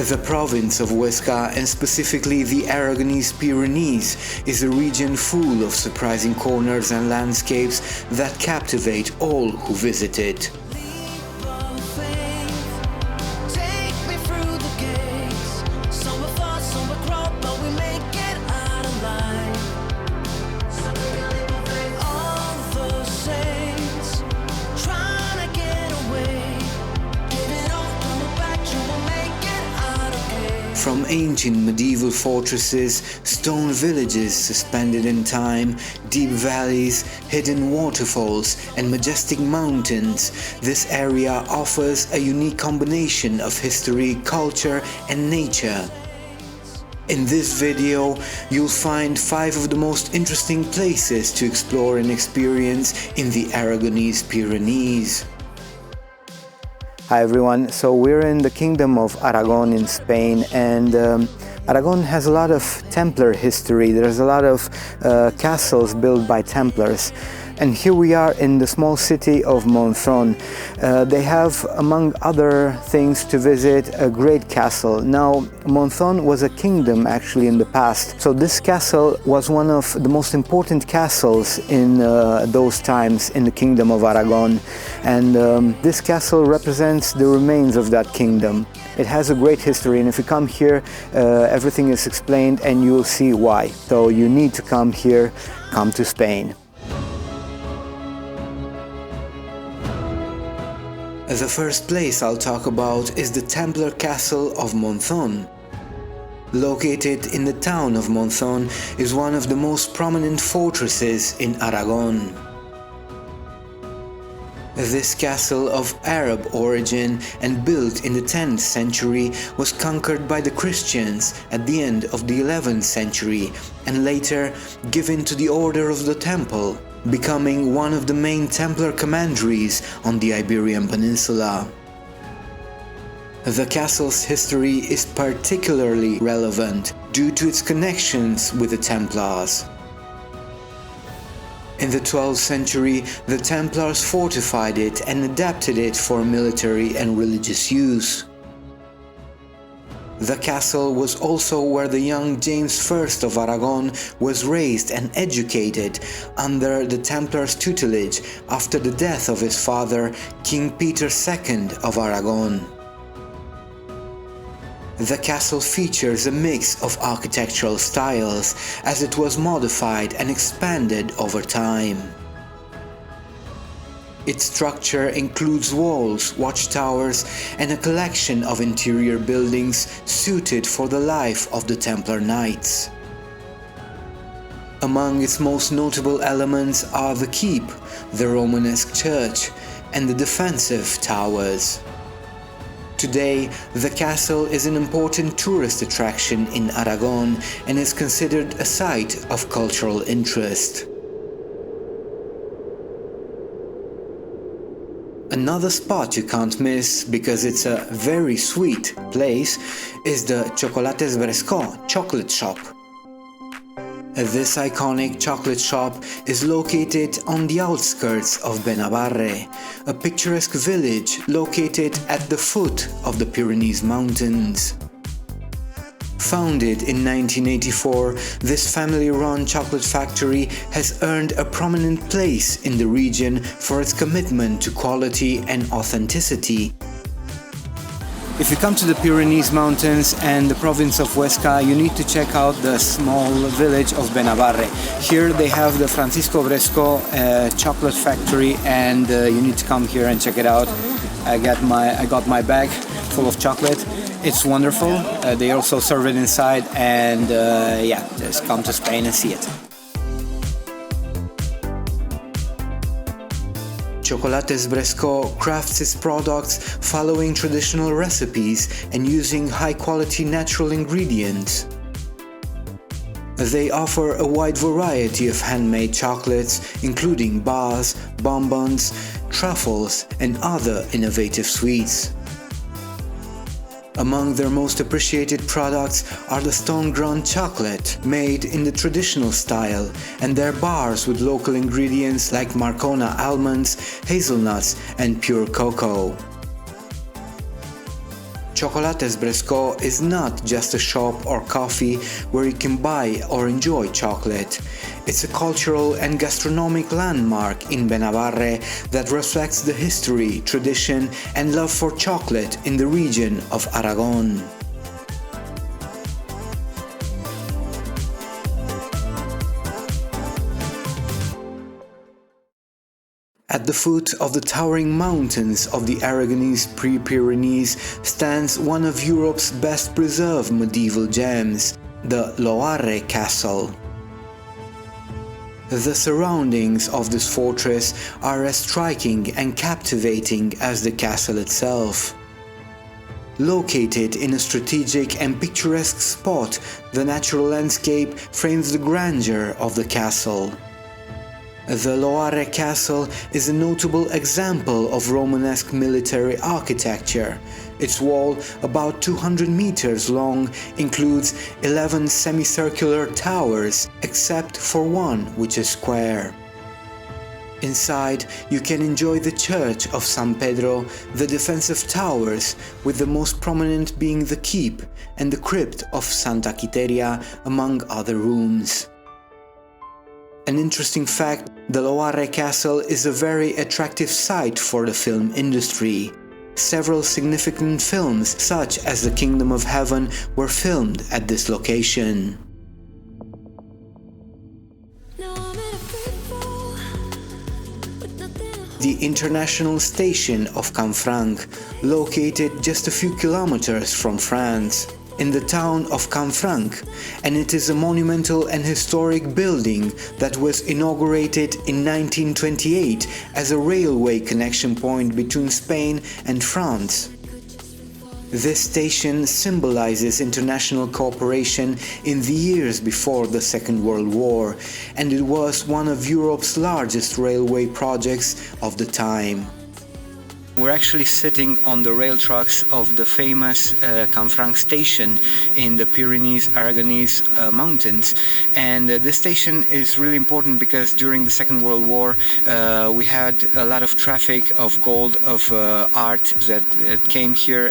The province of Huesca, and specifically the Aragonese Pyrenees, is a region full of surprising corners and landscapes that captivate all who visit it. From ancient medieval fortresses, stone villages suspended in time, deep valleys, hidden waterfalls, and majestic mountains, this area offers a unique combination of history, culture, and nature. In this video, you'll find 5 of the most interesting places to explore and experience in the Aragonese Pyrenees. Hi everyone, so we're in the Kingdom of Aragon in Spain, and Aragon has a lot of Templar history. There's a lot of castles built by Templars. And here we are in the small city of Monzon. They have, among other things to visit, a great castle. Now, Monzon was a kingdom actually in the past. So this castle was one of the most important castles in those times in the Kingdom of Aragon. And this castle represents the remains of that kingdom. It has a great history, and if you come here, everything is explained and you'll see why. So you need to come here, come to Spain. The first place I'll talk about is the Templar Castle of Monzon. Located in the town of Monzon, is one of the most prominent fortresses in Aragon. This castle of Arab origin and built in the 10th century was conquered by the Christians at the end of the 11th century and later given to the Order of the Temple, becoming one of the main Templar commanderies on the Iberian Peninsula. The castle's history is particularly relevant due to its connections with the Templars. In the 12th century, the Templars fortified it and adapted it for military and religious use. The castle was also where the young James I of Aragon was raised and educated under the Templars' tutelage after the death of his father, King Peter II of Aragon. The castle features a mix of architectural styles, as it was modified and expanded over time. Its structure includes walls, watchtowers, and a collection of interior buildings suited for the life of the Templar Knights. Among its most notable elements are the keep, the Romanesque church, and the defensive towers. Today, the castle is an important tourist attraction in Aragon and is considered a site of cultural interest. Another spot you can't miss, because it's a very sweet place, is the Chocolates Brescó chocolate shop. This iconic chocolate shop is located on the outskirts of Benabarre, a picturesque village located at the foot of the Pyrenees Mountains. Founded in 1984, this family-run chocolate factory has earned a prominent place in the region for its commitment to quality and authenticity. If you come to the Pyrenees Mountains and the province of Huesca, you need to check out the small village of Benabarre. Here they have the Francisco Brescó chocolate factory, and you need to come here and check it out. I got my bag full of chocolate. It's wonderful. They also serve it inside, and yeah, just come to Spain and see it. Chocolates Brescó crafts its products following traditional recipes and using high-quality natural ingredients. They offer a wide variety of handmade chocolates, including bars, bonbons, truffles, and other innovative sweets. Among their most appreciated products are the stone-ground chocolate, made in the traditional style, and their bars with local ingredients like Marcona almonds, hazelnuts, and pure cocoa. Chocolates Brescó is not just a shop or coffee where you can buy or enjoy chocolate. It's a cultural and gastronomic landmark in Benabarre that reflects the history, tradition and love for chocolate in the region of Aragon. At the foot of the towering mountains of the Aragonese Pyrenees stands one of Europe's best preserved medieval gems, the Loarre castle. The surroundings of this fortress are as striking and captivating as the castle itself. Located in a strategic and picturesque spot, the natural landscape frames the grandeur of the castle. The Loarre castle is a notable example of Romanesque military architecture. Its wall, about 200 meters long, includes 11 semicircular towers, except for one which is square. Inside, you can enjoy the church of San Pedro, the defensive towers, with the most prominent being the keep, and the crypt of Santa Quiteria, among other rooms. An interesting fact, the Loarre castle is a very attractive site for the film industry. Several significant films, such as The Kingdom of Heaven, were filmed at this location. The international station of Canfranc, located just a few kilometers from France, in the town of Canfranc, and it is a monumental and historic building that was inaugurated in 1928 as a railway connection point between Spain and France. This station symbolizes international cooperation in the years before the Second World War, and it was one of Europe's largest railway projects of the time. We're actually sitting on the rail tracks of the famous Canfranc station in the Pyrenees Aragonese Mountains, and this station is really important because during the Second World War we had a lot of traffic of gold, of art that came here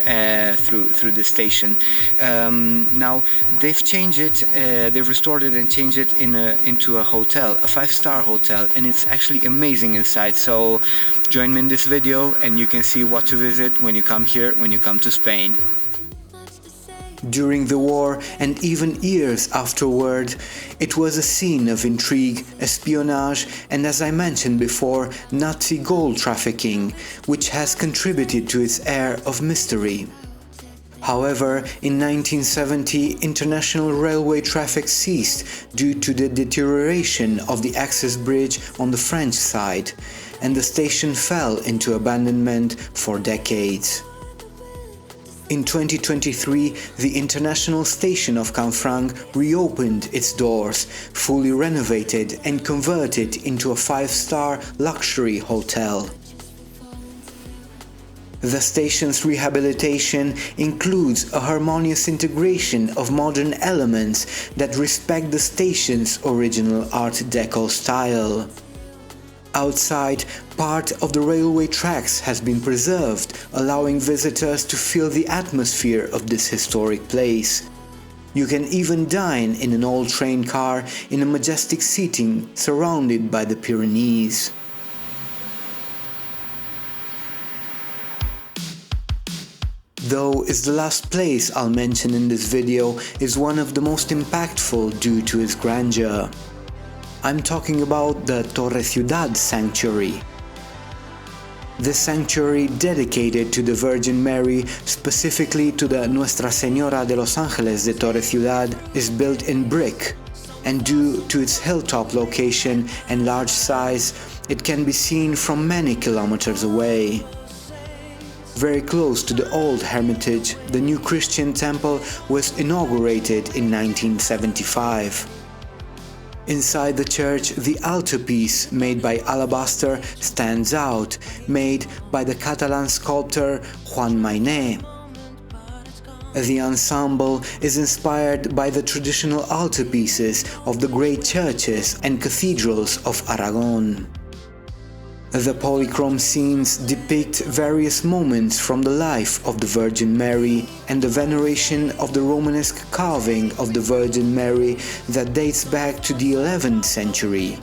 through the station. Now they've changed it, they've restored it and changed it into a hotel, a 5-star hotel, and it's actually amazing inside. So join me in this video and you can see what to visit when you come here, when you come to Spain. During the war and even years afterward, it was a scene of intrigue, espionage and, as I mentioned before, Nazi gold trafficking, which has contributed to its air of mystery. However, in 1970, international railway traffic ceased due to the deterioration of the access bridge on the French side, and the station fell into abandonment for decades. In 2023, the international station of Canfranc reopened its doors, fully renovated and converted into a 5-star luxury hotel. The station's rehabilitation includes a harmonious integration of modern elements that respect the station's original Art Deco style. Outside, part of the railway tracks has been preserved, allowing visitors to feel the atmosphere of this historic place. You can even dine in an old train car in a majestic seating surrounded by the Pyrenees. Though is the last place I'll mention in this video is one of the most impactful due to its grandeur. I'm talking about the Torreciudad Sanctuary. This sanctuary, dedicated to the Virgin Mary, specifically to the Nuestra Señora de los Ángeles de Torreciudad, is built in brick, and due to its hilltop location and large size, it can be seen from many kilometers away. Very close to the old hermitage, the new Christian temple was inaugurated in 1975. Inside the church, the altarpiece, made by alabaster, stands out, made by the Catalan sculptor Juan Maynet. The ensemble is inspired by the traditional altarpieces of the great churches and cathedrals of Aragon. The polychrome scenes depict various moments from the life of the Virgin Mary and the veneration of the Romanesque carving of the Virgin Mary that dates back to the 11th century.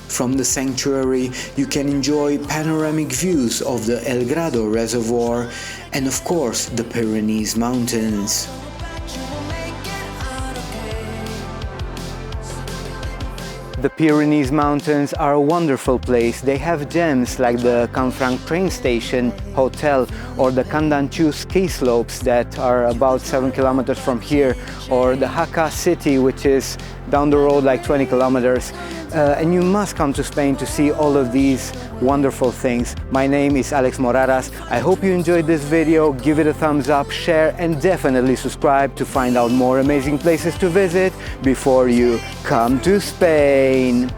From the sanctuary, you can enjoy panoramic views of the El Grado Reservoir and, of course, the Pyrenees Mountains. The Pyrenees Mountains are a wonderful place. They have gems like the Canfranc train station, hotel, or the Candanchu ski slopes that are about 7 kilometers from here, or the Jaca city, which is down the road like 20 kilometers. And you must come to Spain to see all of these wonderful things. My name is Alex Moraras. I hope you enjoyed this video. Give it a thumbs up, share, and definitely subscribe to find out more amazing places to visit before you come to Spain.